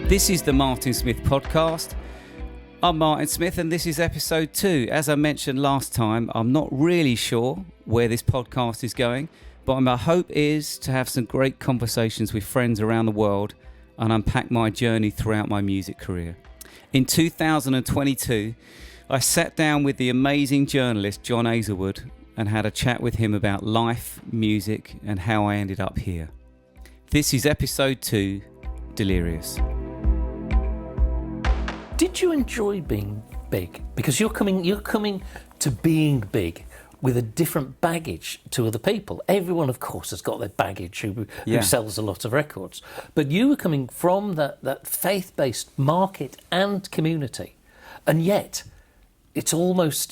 This is the Martin Smith Podcast. I'm Martin Smith and this is episode 2. As I mentioned last time, I'm not really sure where this podcast is going, but my hope is to have some great conversations with friends around the world and unpack my journey throughout my music career. In 2022, I sat down with the amazing journalist John Aizlewood and had a chat with him about life, music, and how I ended up here. This is episode 2, Delirious. Did you enjoy being big? Because you're coming to being big with a different baggage to other people. Everyone, of course, has got their baggage who sells a lot of records. But you were coming from that faith-based market and community. And yet, it sounds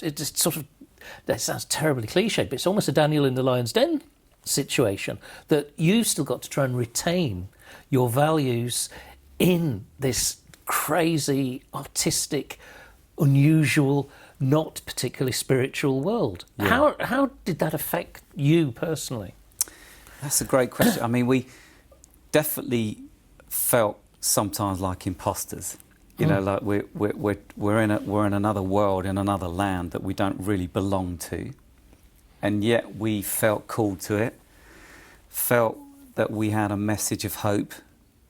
terribly cliched, but it's almost a Daniel in the Lion's Den situation, that you've still got to try and retain your values in this crazy, artistic, unusual, not particularly spiritual world. Yeah. How did that affect you personally? That's a great question. I mean, we definitely felt sometimes like imposters. You know, like we're in another world, in another land that we don't really belong to, and yet we felt called to it. Felt that we had a message of hope,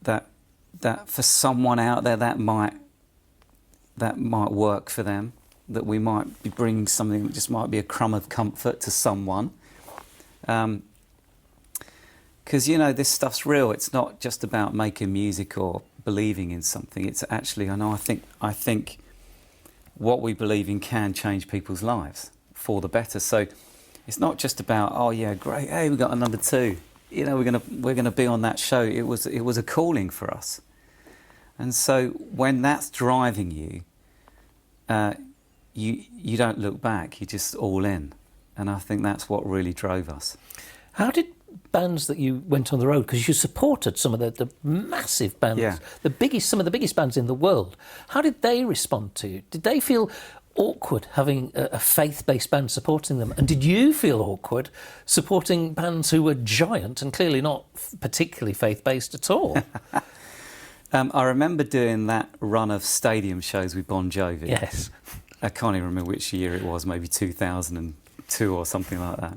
that for someone out there that might work for them, that we might be bringing something that just might be a crumb of comfort to someone. Because, you know, this stuff's real. It's not just about making music or believing in something. It's actually, I think what we believe in can change people's lives for the better. So it's not just about, oh yeah, great, hey, we got a number 2. You know, we're gonna be on that show. It was a calling for us. And so when that's driving you, you don't look back. You're just all in. And I think that's what really drove us. How did bands that you went on the road, because you supported some of the massive bands, some of the biggest bands in the world, how did they respond to you? Did they feel awkward having a faith-based band supporting them? And did you feel awkward supporting bands who were giant and clearly not particularly faith-based at all? I remember doing that run of stadium shows with Bon Jovi. Yes. I can't even remember which year it was, maybe 2002 or something like that.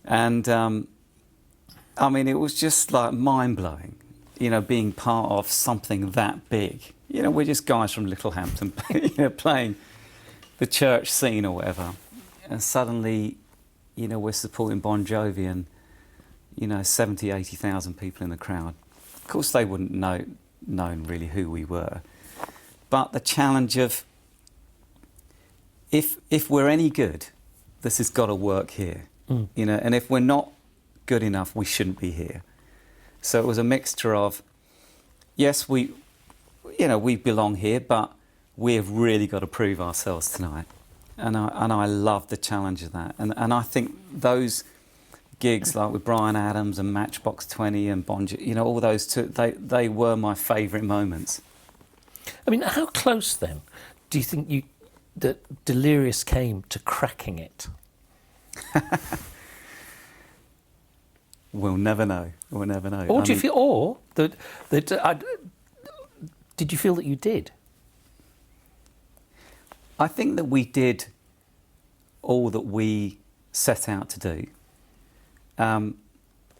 And I mean, it was just like mind-blowing, you know, being part of something that big. You know, we're just guys from Littlehampton, you know, playing the church scene or whatever. And suddenly, you know, we're supporting Bon Jovi and, you know, 70, 80,000 people in the crowd. Of course, they wouldn't known really who we were. But the challenge of, if we're any good, this has got to work here. You know, and if we're not good enough, we shouldn't be here. So it was a mixture of, yes, we belong here, but we have really got to prove ourselves tonight. And I love the challenge of that. And I think those gigs, like with Bryan Adams and Matchbox 20 and Bon Jovi, you know, all those two, they were my favourite moments. I mean, how close then do you think that Delirious came to cracking it? We'll never know. We'll never know. Or did you feel that you did? I think that we did all that we set out to do.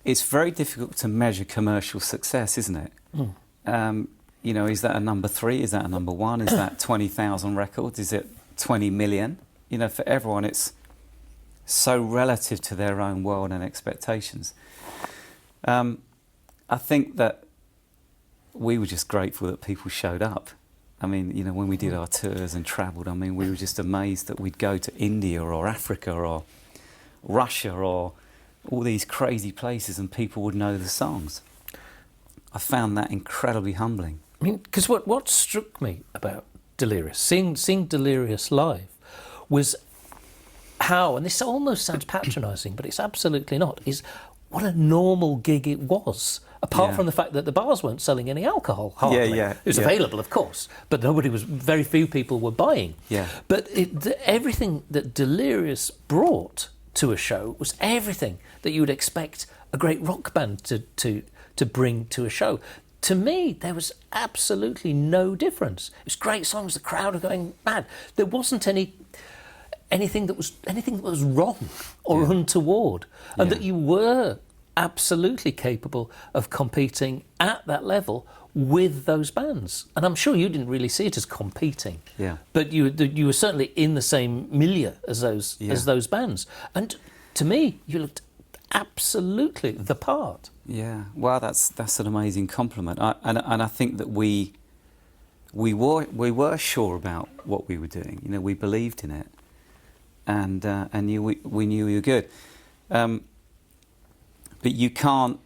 It's very difficult to measure commercial success, isn't it? You know, is that a number 3? Is that a number 1? Is that 20,000 records? Is it 20 million? You know, for everyone, it's so relative to their own world and expectations. I think that we were just grateful that people showed up. I mean, you know, when we did our tours and travelled, I mean, we were just amazed that we'd go to India or Africa or Russia or all these crazy places and people would know the songs. I found that incredibly humbling. I mean, because what struck me about Delirious, seeing Delirious live, was how, and this almost sounds patronising, but it's absolutely not, is what a normal gig it was. Apart from the fact that the bars weren't selling any alcohol, hardly. It was available, of course, but very few people were buying. Yeah. But everything that Delirious brought to a show was everything that you would expect a great rock band to bring to a show. to me, there was absolutely no difference. It was great songs. The crowd were going mad. There wasn't anything that was wrong or untoward, and that you were absolutely capable of competing at that level with those bands. And I'm sure you didn't really see it as competing, but you were certainly in the same milieu as those bands. And to me, you looked absolutely the part. Yeah, well, that's an amazing compliment. And I think that we were sure about what we were doing. You know, we believed in it, and we knew we were good. But you can't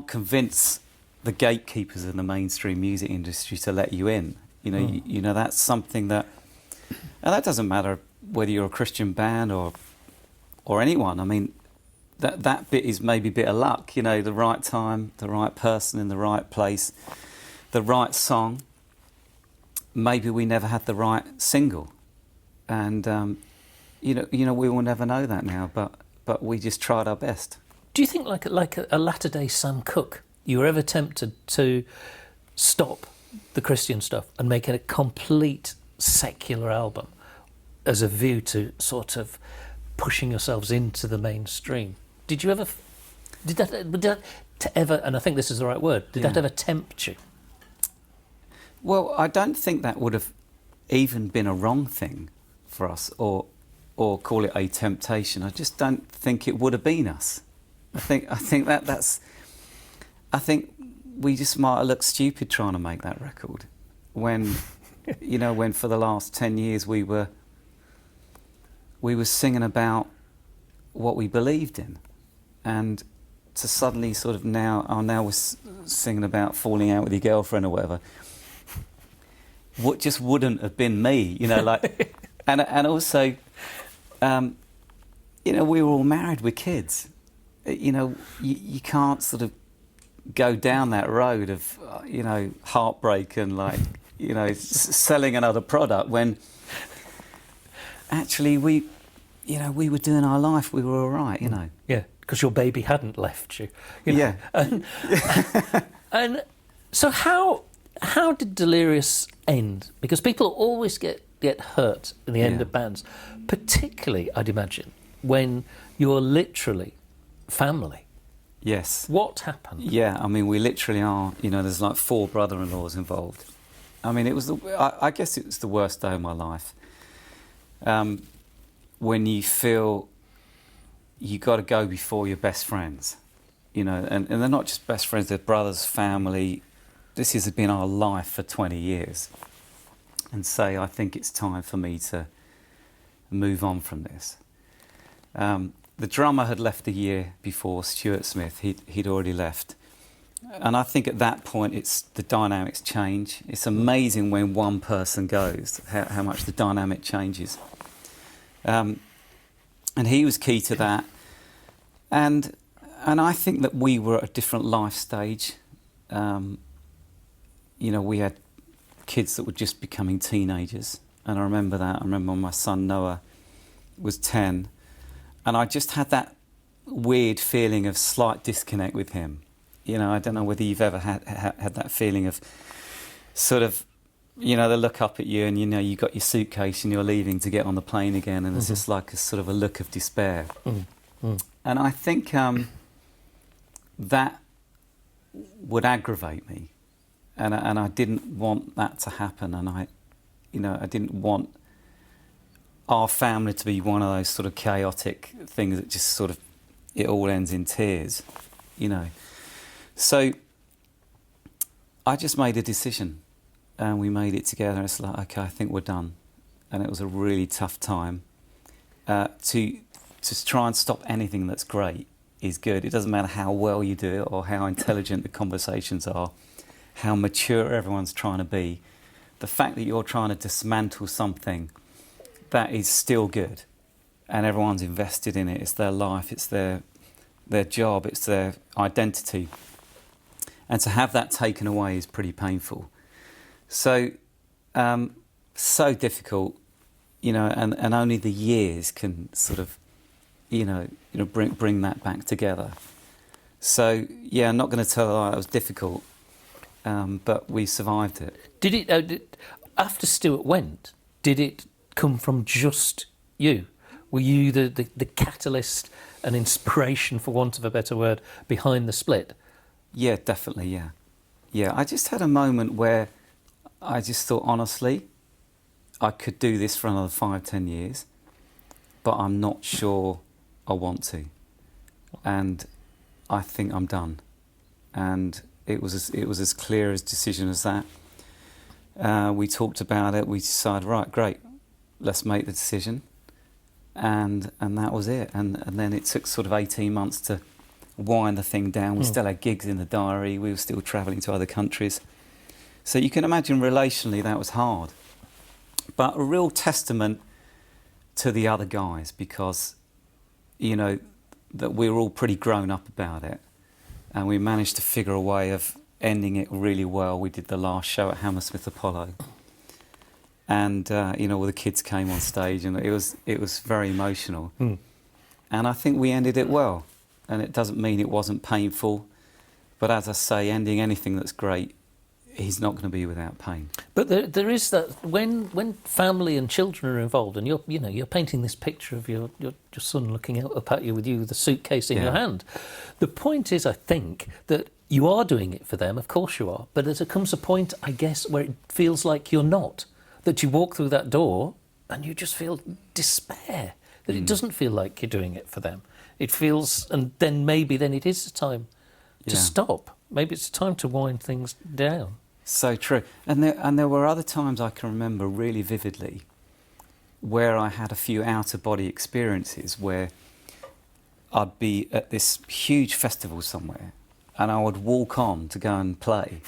convince the gatekeepers in the mainstream music industry to let you in. You know, you know, that's something that, and that doesn't matter whether you're a Christian band or anyone. I mean, that bit is maybe a bit of luck. You know, the right time, the right person in the right place, the right song. Maybe we never had the right single, and you know, we will never know that now. But we just tried our best. Do you think, like a latter-day Sam Cooke, you were ever tempted to stop the Christian stuff and make it a complete secular album as a view to sort of pushing yourselves into the mainstream? Did you ever? Did that ever? And I think this is the right word. Did that ever tempt you? Well, I don't think that would have even been a wrong thing for us, or call it a temptation. I just don't think it would have been us. I think we just might have looked stupid trying to make that record when, you know, when for the last 10 years we were singing about what we believed in, and to suddenly sort of now we're singing about falling out with your girlfriend or whatever. What just wouldn't have been me, you know, like, and also, you know, we were all married with kids. You know, you can't sort of go down that road of, you know, heartbreak and, like, you know, selling another product when actually we were doing our life, we were all right, you know. Yeah, because your baby hadn't left you. You know? Yeah. And so how did Delirious end? Because people always get hurt in the end of bands, particularly, I'd imagine, when you're literally family. Yes. What happened? Yeah, I mean, we literally are, you know, there's like 4 brother-in-laws involved. I mean, I guess it was the worst day of my life. When you feel you got to go before your best friends, you know, and they're not just best friends, they're brothers, family. This has been our life for 20 years. And say, I think it's time for me to move on from this. The drummer had left the year before, Stuart Smith. He'd already left. And I think at that point, the dynamics change. It's amazing when one person goes, how much the dynamic changes. And he was key to that. And I think that we were at a different life stage. You know, we had kids that were just becoming teenagers. And I remember that. I remember when my son Noah was 10. And I just had that weird feeling of slight disconnect with him. You know, I don't know whether you've ever had that feeling of sort of, you know, they look up at you and, you know, you got your suitcase and you're leaving to get on the plane again, and it's just like a sort of a look of despair. And I think that would aggravate me, and I didn't want that to happen, and I didn't want our family to be one of those sort of chaotic things that just sort of, it all ends in tears, you know. So I just made a decision, and we made it together. It's like, okay, I think we're done. And it was a really tough time. To try and stop anything that's great is good. It doesn't matter how well you do it or how intelligent the conversations are, how mature everyone's trying to be. The fact that you're trying to dismantle something that is still good, and everyone's invested in it. It's their life, it's their job, it's their identity. And to have that taken away is pretty painful. So, so difficult, you know, and only the years can sort of, you know, bring that back together. So, yeah, I'm not going to tell a lie, it was difficult. but we survived it. Did it after Stuart went? Did it come from just you? Were you the catalyst and inspiration, for want of a better word, behind the split? Yeah, definitely. Yeah. I just had a moment where I just thought, honestly, I could do this for another 5-10 years, but I'm not sure I want to, and I think I'm done. And it was as clear a decision as that. We talked about it. We decided, right, great, let's make the decision, and that was it. And then it took sort of 18 months to wind the thing down. We still had gigs in the diary. We were still travelling to other countries. So you can imagine relationally that was hard, but a real testament to the other guys, because, you know, that we were all pretty grown up about it, and we managed to figure a way of ending it really well. We did the last show at Hammersmith Apollo, and you know, all the kids came on stage, and it was very emotional. And I think we ended it well, and it doesn't mean it wasn't painful, but as I say, ending anything that's great, he's not going to be without pain. But there is that when family and children are involved, and you're painting this picture of your son looking up at you with the suitcase in your hand. The point is, I think, that you are doing it for them. Of course you are, but there comes a point, I guess, where it feels like you're not. That you walk through that door and you just feel despair. That it doesn't feel like you're doing it for them. It feels, and then it is a time to stop. Maybe it's time to wind things down. So true. And there were other times I can remember really vividly where I had a few out-of-body experiences where I'd be at this huge festival somewhere and I would walk on to go and play,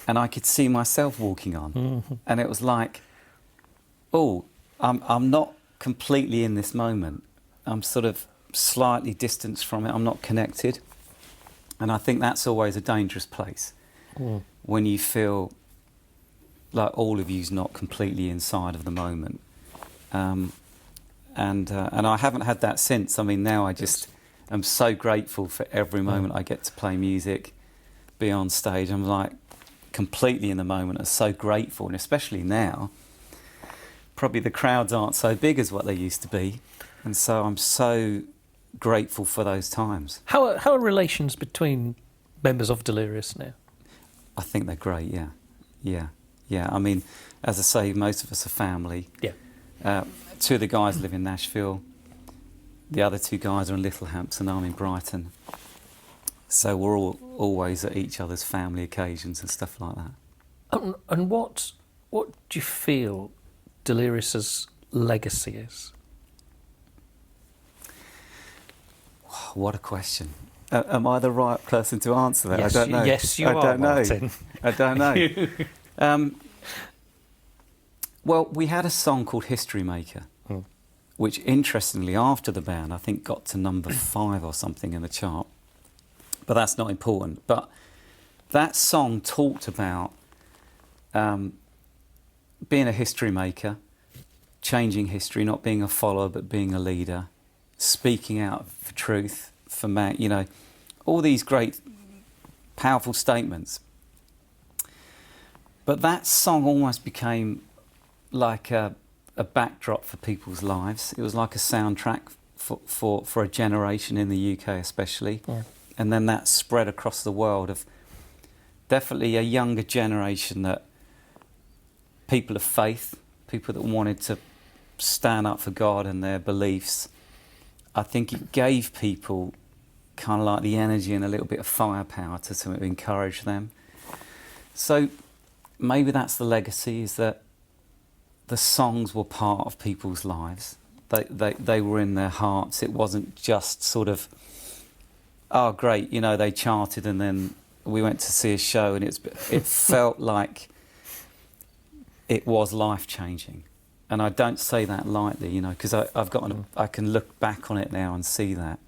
and I could see myself walking on. And it was like, oh, I'm not completely in this moment. I'm sort of slightly distanced from it. I'm not connected. And I think that's always a dangerous place. When you feel like all of you's not completely inside of the moment, and I haven't had that since. I mean, now I'm so grateful for every moment I get to play music, be on stage. I'm like completely in the moment. I'm so grateful, and especially now, probably the crowds aren't so big as what they used to be, and so I'm so grateful for those times. How are relations between members of Delirious now? I think they're great, yeah. I mean, as I say, most of us are family. Yeah. 2 of the guys live in Nashville. The other 2 guys are in Littlehampton. I'm in Brighton. So we're all always at each other's family occasions and stuff like that. And what do you feel Delirious's legacy is? What a question. Am I the right person to answer that? Yes, I don't know. Yes, you I are, don't know. Martin. I don't know. Well, we had a song called History Maker, which interestingly, after the band, I think got to number 5 or something in the chart. But that's not important. But that song talked about being a history maker, changing history, not being a follower but being a leader, speaking out for truth, for man, you know, all these great, powerful statements. But that song almost became like a backdrop for people's lives. It was like a soundtrack for a generation in the UK especially. Yeah. And then that spread across the world of definitely a younger generation, that people of faith, people that wanted to stand up for God and their beliefs. I think it gave people kind of like the energy and a little bit of firepower to encourage them. So maybe that's the legacy, is that the songs were part of people's lives. They were in their hearts. It wasn't just sort of, oh great, you know, they charted and then we went to see a show, and it felt like it was life-changing. And I don't say that lightly, you know, because I can look back on it now and see that.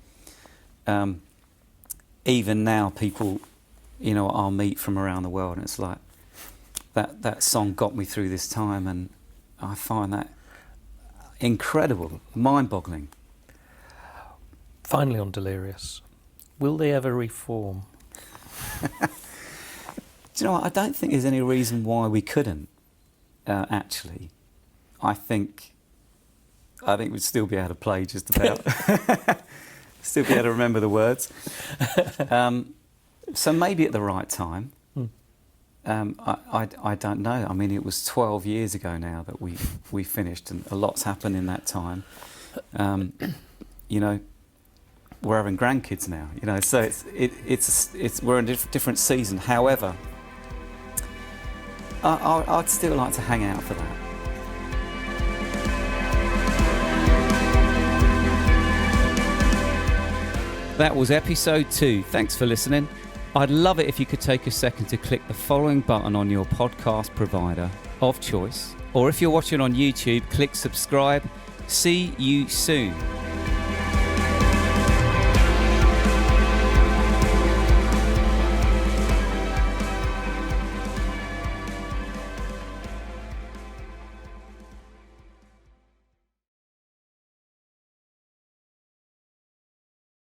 Even now, people, you know, I'll meet from around the world, and it's like, that song got me through this time, and I find that incredible, mind-boggling. Finally, on Delirious, will they ever reform? Do you know what? I don't think there's any reason why we couldn't, actually. I think we'd still be able to play just about. Still be able to remember the words. So maybe at the right time. I don't know. I mean, it was 12 years ago now that we finished, and a lot's happened in that time. You know, we're having grandkids now. You know, so we're in a different season. However, I'd still like to hang out for that. That was episode 2. Thanks for listening. I'd love it if you could take a second to click the following button on your podcast provider of choice. Or if you're watching on YouTube, click subscribe. See you soon.